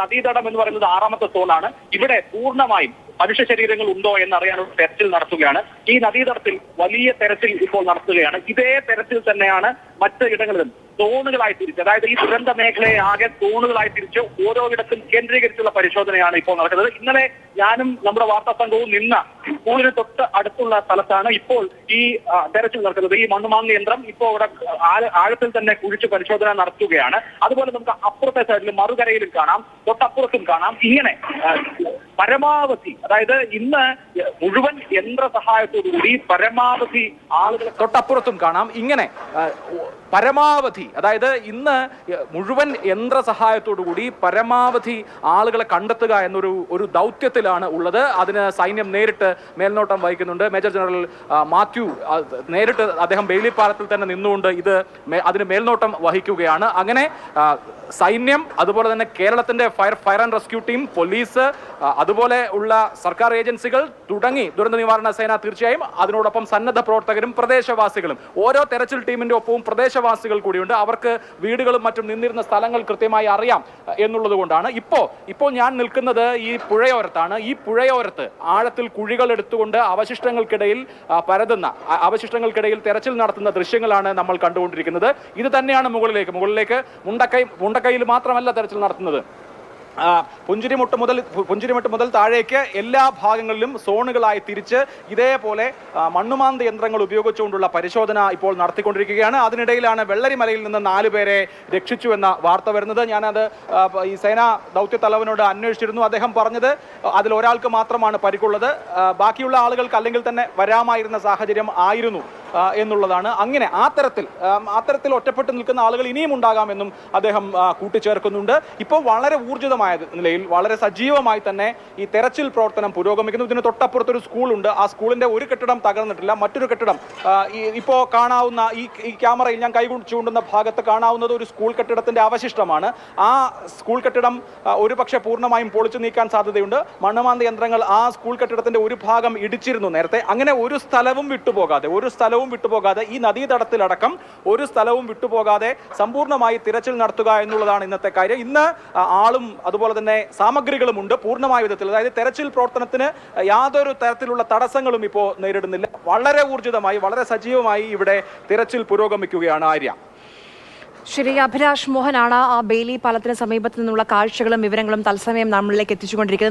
നദീതടം എന്ന് പറയുന്നത് 6ാമത്തെ സോണാണ്. ഇവിടെ പൂർണ്ണമായും മനുഷ്യ ശരീരങ്ങൾ ഉണ്ടോ എന്നറിയാനുള്ള തെരച്ചിൽ നടത്തുകയാണ്. ഈ നദീതടത്തിൽ വലിയ തെരച്ചിൽ ഇപ്പോൾ നടത്തുകയാണ്. ഇതേ തെരച്ചിൽ തന്നെയാണ് മറ്റ് ഇടങ്ങളിലും സോണുകളായി തിരിച്ച്, അതായത് ഈ ദുരന്ത മേഖലയെ ആകെ സോണുകളായി തിരിച്ച് ഓരോ ഇടത്തും കേന്ദ്രീകരിച്ചുള്ള പരിശോധനയാണ് ഇപ്പോൾ നടക്കുന്നത്. ഇന്നലെ ഞാനും നമ്മുടെ വാർത്താ സംഘവും നിന്ന സ്കൂളിന് തൊട്ട് അടുത്തുള്ള സ്ഥലത്താണ് ഇപ്പോൾ ഈ തെരച്ചിൽ നടക്കുന്നത്. ഈ മണ്ണുമാങ്ങ യന്ത്രം ഇപ്പോൾ ഇവിടെ ആഴത്തിൽ തന്നെ കുഴിച്ച് പരിശോധന നടത്തുകയാണ്. അതുപോലെ നമുക്ക് അപ്പുറത്തെ സൈഡിലും മറുകരയിലും കാണാം, തൊട്ടപ്പുറത്തും കാണാം. ഇങ്ങനെ പരമാവധി, അതായത് ഇന്ന് മുഴുവൻ യന്ത്ര സഹായത്തോടുകൂടി പരമാവധി ആളുകൾ തൊട്ടപ്പുറത്തും കാണാം. ഇങ്ങനെ പരമാവധി, അതായത് ഇന്ന് മുഴുവൻ യന്ത്ര സഹായത്തോടുകൂടി പരമാവധി ആളുകളെ കണ്ടെത്തുക എന്നൊരു ദൗത്യത്തിലാണ് ഉള്ളത്. അതിന് സൈന്യം നേരിട്ട് മേൽനോട്ടം വഹിക്കുന്നുണ്ട്. മേജർ ജനറൽ മാത്യു നേരിട്ട് അദ്ദേഹം ബെയിലി പാലത്തിൽ തന്നെ നിന്നുകൊണ്ട് അതിന് മേൽനോട്ടം വഹിക്കുകയാണ്. അങ്ങനെ സൈന്യം, അതുപോലെ തന്നെ കേരളത്തിന്റെ fire and rescue team, police, അതുപോലെ ഉള്ള സർക്കാർ ഏജൻസികൾ തുടങ്ങി ദുരന്ത നിവാരണ സേന, തീർച്ചയായും അതിനോടൊപ്പം സന്നദ്ധ പ്രവർത്തകരും പ്രദേശവാസികളും, ഓരോ തെരച്ചിൽ ടീമിന്റെ ഒപ്പവും പ്രദേശവാസികൾ കൂടിയുണ്ട്. അവർക്ക് വീടുകളും മറ്റും നിന്നിരുന്ന സ്ഥലങ്ങൾ കൃത്യമായി അറിയാം എന്നുള്ളത് കൊണ്ടാണ്. ഇപ്പോൾ ഞാൻ നിൽക്കുന്നത് ഈ പുഴയോരത്താണ്. ഈ പുഴയോരത്ത് ആഴത്തിൽ കുഴികൾ എടുത്തുകൊണ്ട് അവശിഷ്ടങ്ങൾക്കിടയിൽ തെരച്ചിൽ നടത്തുന്ന ദൃശ്യങ്ങളാണ് നമ്മൾ കണ്ടുകൊണ്ടിരിക്കുന്നത്. ഇത് തന്നെയാണ് മുകളിലേക്ക് മുണ്ടക്കൈയിൽ മാത്രമല്ല തെരച്ചിൽ നടത്തുന്നത്. പുഞ്ചിരിമുട്ട് മുതൽ താഴേക്ക് എല്ലാ ഭാഗങ്ങളിലും സോണുകളായി തിരിച്ച് ഇതേപോലെ മണ്ണുമാന്ത യന്ത്രങ്ങൾ ഉപയോഗിച്ചുകൊണ്ടുള്ള പരിശോധന ഇപ്പോൾ നടത്തിക്കൊണ്ടിരിക്കുകയാണ്. അതിനിടയിലാണ് വെള്ളരിമലയിൽ നിന്ന് 4 പേരെ രക്ഷിച്ചു എന്ന വാർത്ത വരുന്നത്. ഞാനത് ഈ സേനാ ദൗത്യ തലവനോട് അന്വേഷിച്ചിരുന്നു. അദ്ദേഹം പറഞ്ഞത് അതിൽ ഒരാൾക്ക് മാത്രമാണ് പരിക്കുള്ളത്. ബാക്കിയുള്ള ആളുകൾക്ക് അല്ലെങ്കിൽ തന്നെ വരാമായിരുന്ന സാഹചര്യം ആയിരുന്നു എന്നുള്ളതാണ്. അങ്ങനെ അത്തരത്തിൽ ഒറ്റപ്പെട്ട് നിൽക്കുന്ന ആളുകൾ ഇനിയും ഉണ്ടാകാമെന്നും അദ്ദേഹം കൂട്ടിച്ചേർക്കുന്നുണ്ട്. ഇപ്പോൾ വളരെ ഊർജിതമായ നിലയിൽ, വളരെ സജീവമായി തന്നെ ഈ തെരച്ചിൽ പ്രവർത്തനം പുരോഗമിക്കുന്നു. ഇതിന് തൊട്ടപ്പുറത്തൊരു സ്കൂളുണ്ട്. ആ സ്കൂളിന്റെ ഒരു കെട്ടിടം തകർന്നിട്ടില്ല. മറ്റൊരു കെട്ടിടം ഇപ്പോൾ കാണാവുന്ന ഈ ക്യാമറയിൽ ഞാൻ ചൂണ്ടുന്ന ഭാഗത്ത് കാണാവുന്നത് ഒരു സ്കൂൾ കെട്ടിടത്തിന്റെ അവശിഷ്ടമാണ്. ആ സ്കൂൾ കെട്ടിടം ഒരുപക്ഷെ പൂർണ്ണമായും പൊളിച്ചു നീക്കാൻ സാധ്യതയുണ്ട്. മണ്ണുമാന്ത യന്ത്രങ്ങൾ ആ സ്കൂൾ കെട്ടിടത്തിന്റെ ഒരു ഭാഗം ഇടിച്ചിരുന്നു നേരത്തെ. അങ്ങനെ ഒരു സ്ഥലവും വിട്ടുപോകാതെ ഈ നദീതടത്തിലടക്കം ഒരു സ്ഥലവും വിട്ടുപോകാതെ സമ്പൂർണ്ണമായി തിരച്ചിൽ നടത്തുക എന്നുള്ളതാണ് ഇന്നത്തെ കാര്യം. ഇന്ന് ആളും അതുപോലെ തന്നെ സാമഗ്രികളും ഉണ്ട് പൂർണ്ണമായ വിധത്തിൽ. അതായത് തെരച്ചിൽ പ്രവർത്തനത്തിന് യാതൊരു തരത്തിലുള്ള തടസ്സങ്ങളും ഇപ്പോൾ നേരിടുന്നില്ല. വളരെ ഊർജിതമായി, വളരെ സജീവമായി ഇവിടെ തിരച്ചിൽ പുരോഗമിക്കുകയാണ്. ആര്യ, ശരി. അഭിലാഷ് മോഹനാണ് ആ ബെയിലി പാലത്തിന് സമീപത്ത് നിന്നുള്ള കാഴ്ചകളും വിവരങ്ങളും തത്സമയം നമ്മളിലേക്ക് എത്തിച്ചുകൊണ്ടിരിക്കുന്നത്.